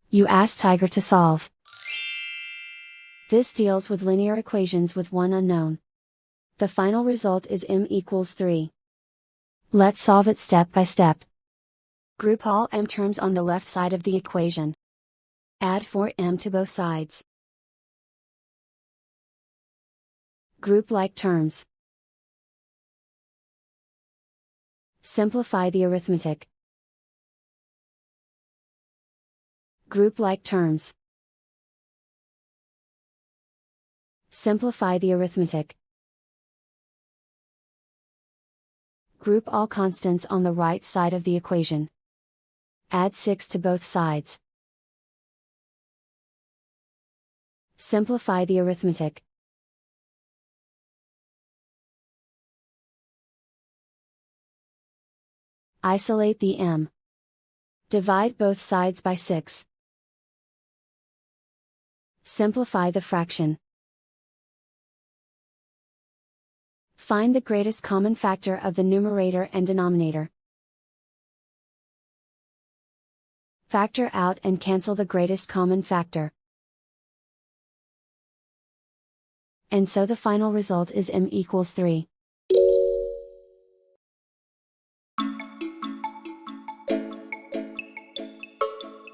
You ask Tiger to solve. This deals with linear equations with one unknown. The final result is m equals 3. Let's solve it step by step. Group all m terms on the left side of the equation. Add 4m to both sides. Group like terms. Simplify the arithmetic. Group like terms. Simplify the arithmetic. Group all constants on the right side of the equation. Add 6 to both sides. Simplify the arithmetic. Isolate the m. Divide both sides by 6. Simplify the fraction. Find the greatest common factor of the numerator and denominator. Factor out and cancel the greatest common factor. And so the final result is m equals 3.